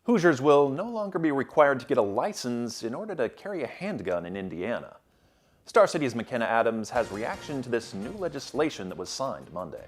Hoosiers will no longer be required to get a license in order to carry a handgun in Indiana. Star City's McKenna Adams has reaction to this new legislation that was signed Monday.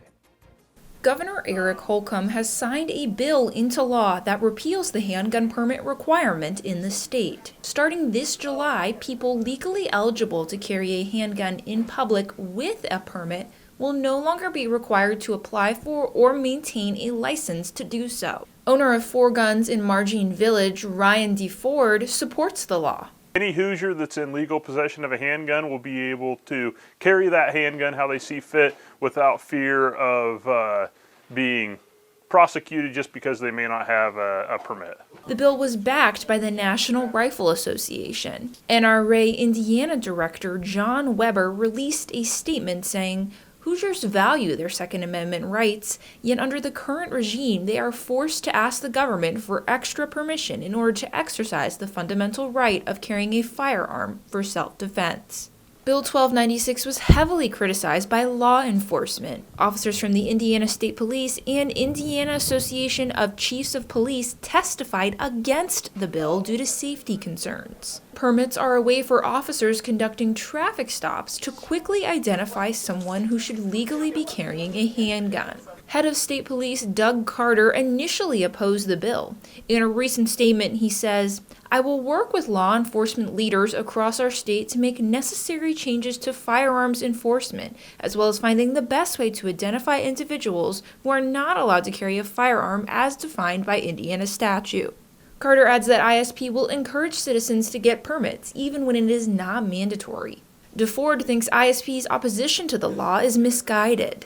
Governor Eric Holcomb has signed a bill into law that repeals the handgun permit requirement in the state. Starting this July, people legally eligible to carry a handgun in public with a permit will no longer be required to apply for or maintain a license to do so. Owner of 4 Guns in Margene Village, Ryan DeFord, supports the law. Any Hoosier that's in legal possession of a handgun will be able to carry that handgun how they see fit without fear of being prosecuted just because they may not have a permit. The bill was backed by the National Rifle Association. NRA Indiana Director John Weber released a statement saying, Hoosiers value their Second Amendment rights, yet under the current regime, they are forced to ask the government for extra permission in order to exercise the fundamental right of carrying a firearm for self-defense. Bill 1296 was heavily criticized by law enforcement. Officers from the Indiana State Police and Indiana Association of Chiefs of Police testified against the bill due to safety concerns. Permits are a way for officers conducting traffic stops to quickly identify someone who should legally be carrying a handgun. Head of State Police Doug Carter initially opposed the bill. In a recent statement, he says, I will work with law enforcement leaders across our state to make necessary changes to firearms enforcement, as well as finding the best way to identify individuals who are not allowed to carry a firearm as defined by Indiana statute. Carter adds that ISP will encourage citizens to get permits, even when it is not mandatory. DeFord thinks ISP's opposition to the law is misguided.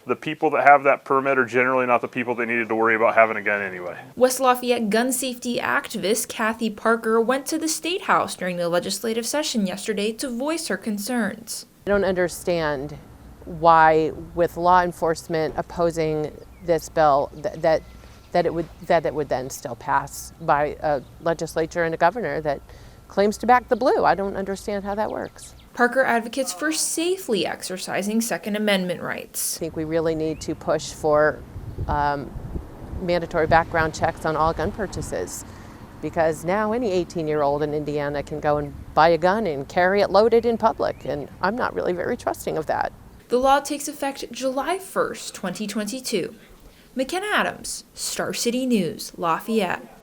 The people that have that permit are generally not the people that needed to worry about having a gun anyway. West Lafayette gun safety activist Kathy Parker went to the State House during the legislative session yesterday to voice her concerns. I don't understand why, with law enforcement opposing this bill, that it would then still pass by a legislature and a governor that claims to back the blue. I don't understand how that works. Parker advocates for safely exercising Second Amendment rights. I think we really need to push for mandatory background checks on all gun purchases, because now any 18-year-old in Indiana can go and buy a gun and carry it loaded in public, and I'm not really very trusting of that. The law takes effect July 1st, 2022. McKenna Adams, Star City News, Lafayette.